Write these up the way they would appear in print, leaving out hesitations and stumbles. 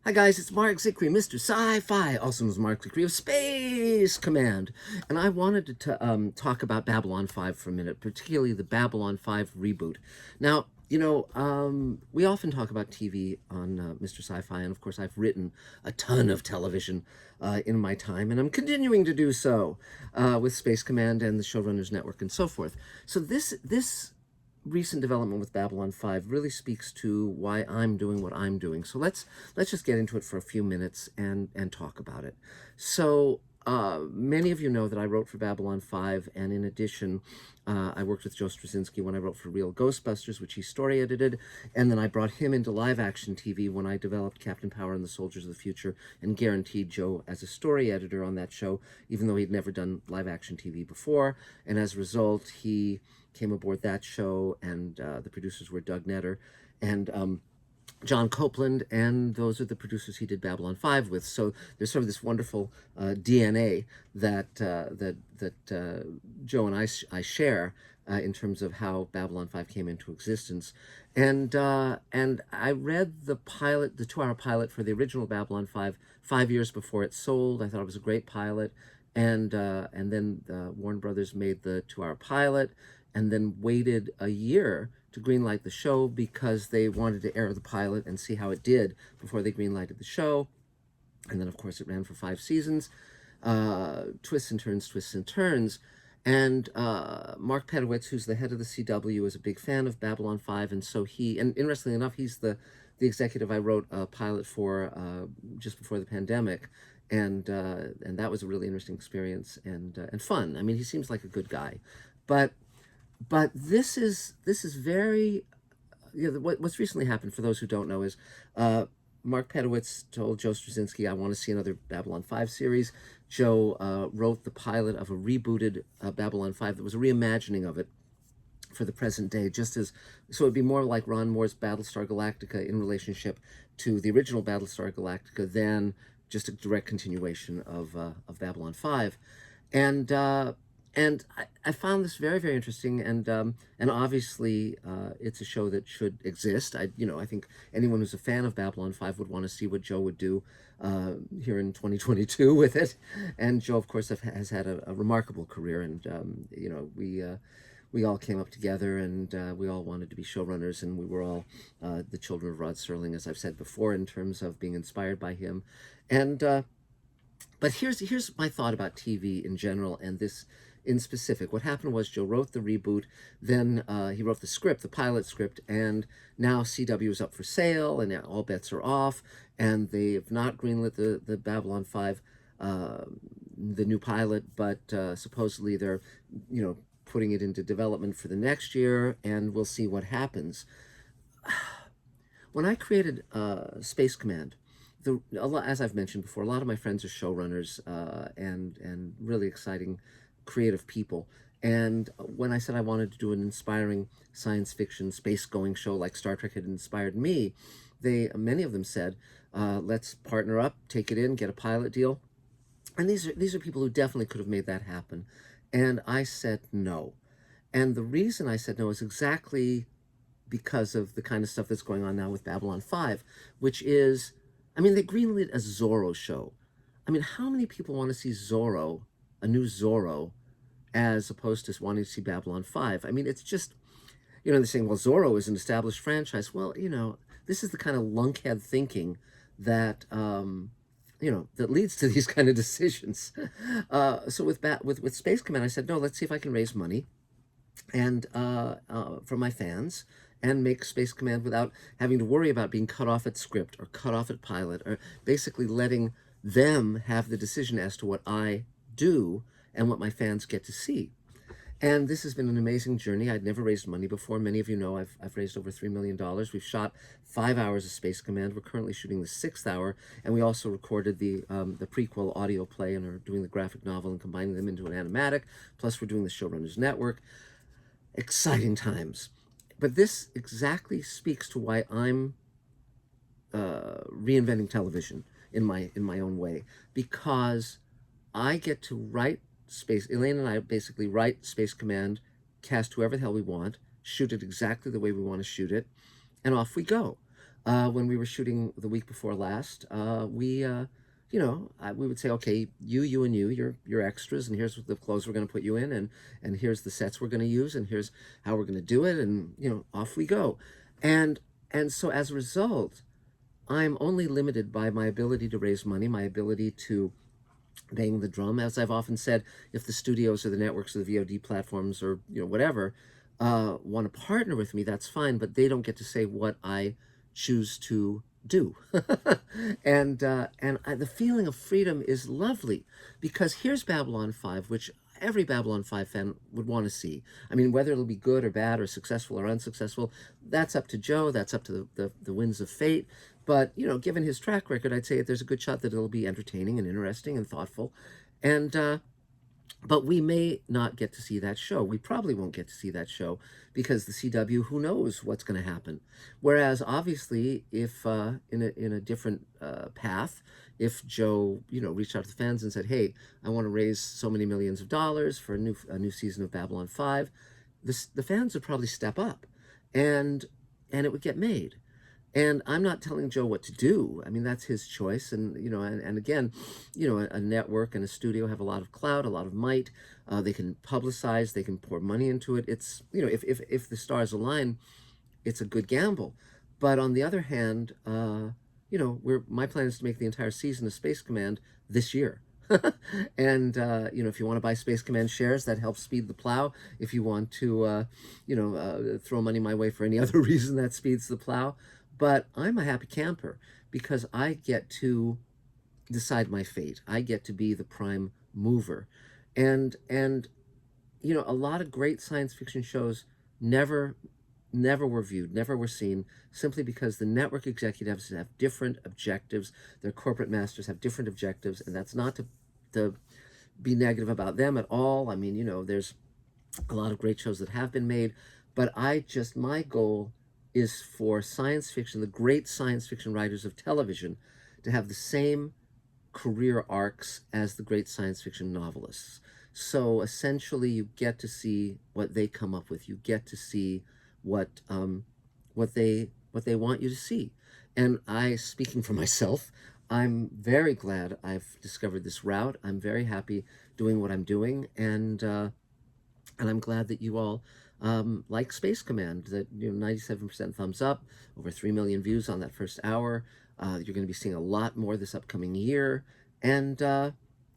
Hi guys, it's Mark Zicree, Mr. Sci-Fi, also known as Mark Zicree of Space Command. And I wanted to talk about Babylon 5 for a minute, particularly the Babylon 5 reboot. Now, we often talk about TV on Mr. Sci-Fi, and of course I've written a ton of television in my time, and I'm continuing to do so with Space Command and the Showrunners Network and so forth. So this recent development with Babylon 5 really speaks to why I'm doing what I'm doing. So let's just get into it for a few minutes and talk about it. So many of you know that I wrote for Babylon 5, and in addition, I worked with Joe Straczynski when I wrote for Real Ghostbusters, which he story edited, and then I brought him into live action TV when I developed Captain Power and the Soldiers of the Future and guaranteed Joe as a story editor on that show, even though he'd never done live action TV before. And as a result, he came aboard that show, and the producers were Doug Netter and John Copeland, and those are the producers he did Babylon 5 with. So there's sort of this wonderful DNA that Joe and I share in terms of how Babylon 5 came into existence. And I read the pilot, the 2-hour pilot for the original Babylon 5 years before it sold. I thought it was a great pilot. And then Warner Brothers made the 2-hour pilot, and then waited a year to greenlight the show because they wanted to air the pilot and see how it did before they greenlighted the show. And then, of course, it ran for 5 seasons. Twists and turns, twists and turns. And Mark Pedowitz, who's the head of the CW, is a big fan of Babylon 5. And so and interestingly enough, he's the executive I wrote a pilot for just before the pandemic. And that was a really interesting experience and fun. I mean, he seems like a good guy. But this is very, what's recently happened, for those who don't know, is Mark Pedowitz told Joe Straczynski, I want to see another Babylon 5 series. Joe wrote the pilot of a rebooted Babylon 5 that was a reimagining of it for the present day, so it'd be more like Ron Moore's Battlestar Galactica in relationship to the original Battlestar Galactica than just a direct continuation of Babylon 5. And I found this very, very interesting, and obviously it's a show that should exist. I think anyone who's a fan of Babylon 5 would want to see what Joe would do here in 2022 with it. And Joe, of course, has had a remarkable career, and we all came up together, and we all wanted to be showrunners, and we were all the children of Rod Serling, as I've said before, in terms of being inspired by him. And but here's my thought about TV in general, and this in specific. What happened was Joe wrote the reboot, then he wrote the script, the pilot script, and now CW is up for sale, and all bets are off, and they have not greenlit the Babylon 5, the new pilot, but supposedly they're, putting it into development for the next year, and we'll see what happens. When I created Space Command, as I've mentioned before, a lot of my friends are showrunners and really exciting creative people. And when I said I wanted to do an inspiring science fiction space-going show like Star Trek had inspired me, many of them said, let's partner up, take it in, get a pilot deal. And these are people who definitely could have made that happen. And I said no. And the reason I said no is exactly because of the kind of stuff that's going on now with Babylon 5, which is, they greenlit a Zorro show. How many people want to see Zorro, a new Zorro, as opposed to wanting to see Babylon 5? It's just, they're saying, well, Zorro is an established franchise. Well, this is the kind of lunkhead thinking that, that leads to these kind of decisions. So with Space Command, I said, no, let's see if I can raise money and from my fans, and make Space Command without having to worry about being cut off at script or cut off at pilot, or basically letting them have the decision as to what I do and what my fans get to see. And this has been an amazing journey. I'd never raised money before. Many of you know I've raised over $3 million. We've shot 5 hours of Space Command. We're currently shooting the 6th hour, and we also recorded the prequel audio play and are doing the graphic novel and combining them into an animatic. Plus, we're doing the Showrunners Network. Exciting times. But this exactly speaks to why I'm reinventing television in my own way, because I get to write Elaine and I basically write Space Command, cast whoever the hell we want, shoot it exactly the way we want to shoot it, and off we go. when we were shooting the week before last, we would say, okay, and you, you're extras, and here's what the clothes we're going to put you in, and here's the sets we're going to use, and here's how we're going to do it, and off we go, and and so as a result, I'm only limited by my ability to raise money, my ability to bang the drum. As I've often said, if the studios or the networks or the VOD platforms or whatever want to partner with me, that's fine, but they don't get to say what I choose to do. And the feeling of freedom is lovely, because here's Babylon 5, which every Babylon 5 fan would want to see. I mean, whether it'll be good or bad or successful or unsuccessful, that's up to Joe, that's up to the winds of fate. But, given his track record, I'd say there's a good shot that it'll be entertaining and interesting and thoughtful. And but we may not get to see that show. We probably won't get to see that show because the CW, who knows what's going to happen. Whereas, obviously, if in a different path, if Joe, reached out to the fans and said, "Hey, I want to raise so many millions of dollars for a new season of Babylon 5," the fans would probably step up, and it would get made. And I'm not telling Joe what to do. I mean, that's his choice. And, and again, a network and a studio have a lot of clout, a lot of might. They can publicize, they can pour money into it. It's, if the stars align, it's a good gamble. But on the other hand, my plan is to make the entire season of Space Command this year. And if you want to buy Space Command shares, that helps speed the plow. If you want to throw money my way for any other reason, that speeds the plow. But I'm a happy camper because I get to decide my fate. I get to be the prime mover. And a lot of great science fiction shows never were viewed, never were seen, simply because the network executives have different objectives. Their corporate masters have different objectives, and that's not to be negative about them at all. I mean, there's a lot of great shows that have been made, but my goal is for science fiction, the great science fiction writers of television, to have the same career arcs as the great science fiction novelists. So essentially, you get to see what they come up with. You get to see what they want you to see. And speaking for myself, I'm very glad I've discovered this route. I'm very happy doing what I'm doing, and I'm glad that you all like Space Command. That 97% thumbs up, over 3 million views on that first hour. You're going to be seeing a lot more this upcoming year, and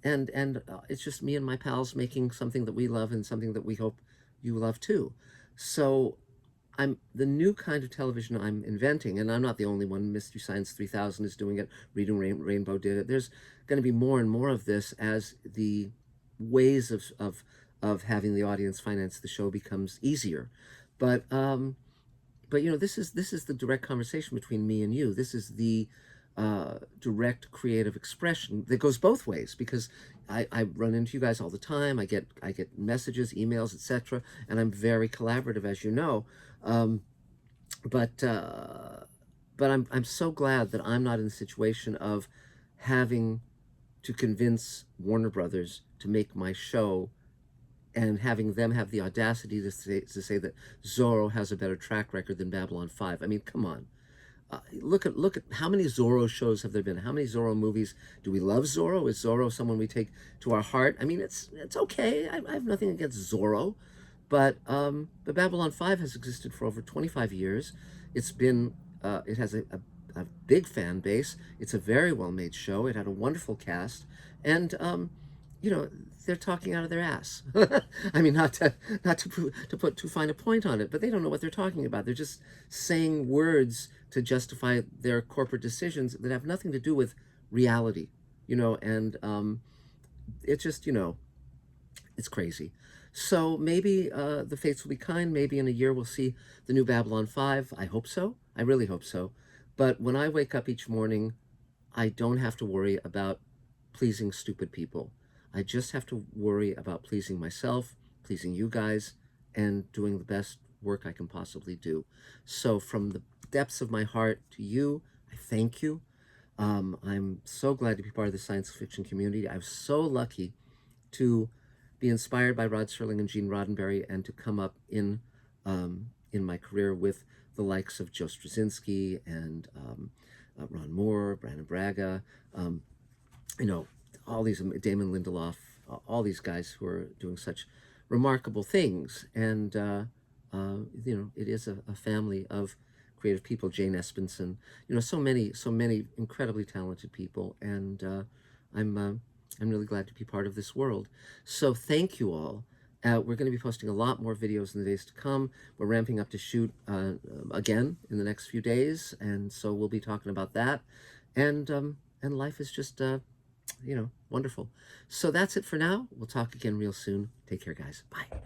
it's just me and my pals making something that we love and something that we hope you love too. So the new kind of television I'm inventing, and I'm not the only one. Mystery Science 3000 is doing it. Reading Rainbow did it. There's going to be more and more of this as the ways of having the audience finance the show becomes easier. But this is the direct conversation between me and you. This is the direct creative expression that goes both ways, because I run into you guys all the time. I get messages, emails, etc., and I'm very collaborative, as you know. But I'm so glad that I'm not in the situation of having to convince Warner Brothers to make my show, and having them have the audacity to say that Zorro has a better track record than Babylon 5. I mean, come on. Look at how many Zorro shows have there been? How many Zorro movies? Do we love Zorro? Is Zorro someone we take to our heart? I mean, it's okay. I have nothing against Zorro, but Babylon 5 has existed for over 25 years. It has a big fan base. It's a very well made show. It had a wonderful cast, and they're talking out of their ass. I mean, not to put too fine a point on it, but they don't know what they're talking about. They're just saying words to justify their corporate decisions that have nothing to do with reality, and it's just, it's crazy. So maybe the fates will be kind. Maybe in a year we'll see the new Babylon 5. I hope so. I really hope so. But when I wake up each morning, I don't have to worry about pleasing stupid people. I just have to worry about pleasing myself, pleasing you guys, and doing the best work I can possibly do. So from the depths of my heart to you, I thank you. I'm so glad to be part of the science fiction community. I'm so lucky to be inspired by Rod Serling and Gene Roddenberry, and to come up in my career with the likes of Joe Straczynski and Ron Moore, Brandon Braga, um, you know, all these, Damon Lindelof, all these guys who are doing such remarkable things. And, you know, it is a family of creative people. Jane Espenson, you know, so many incredibly talented people. And I'm really glad to be part of this world. So thank you all. We're going to be posting a lot more videos in the days to come. We're ramping up to shoot again in the next few days, and so we'll be talking about that. And life is just you know, wonderful. So that's it for now. We'll talk again real soon. Take care, guys. Bye.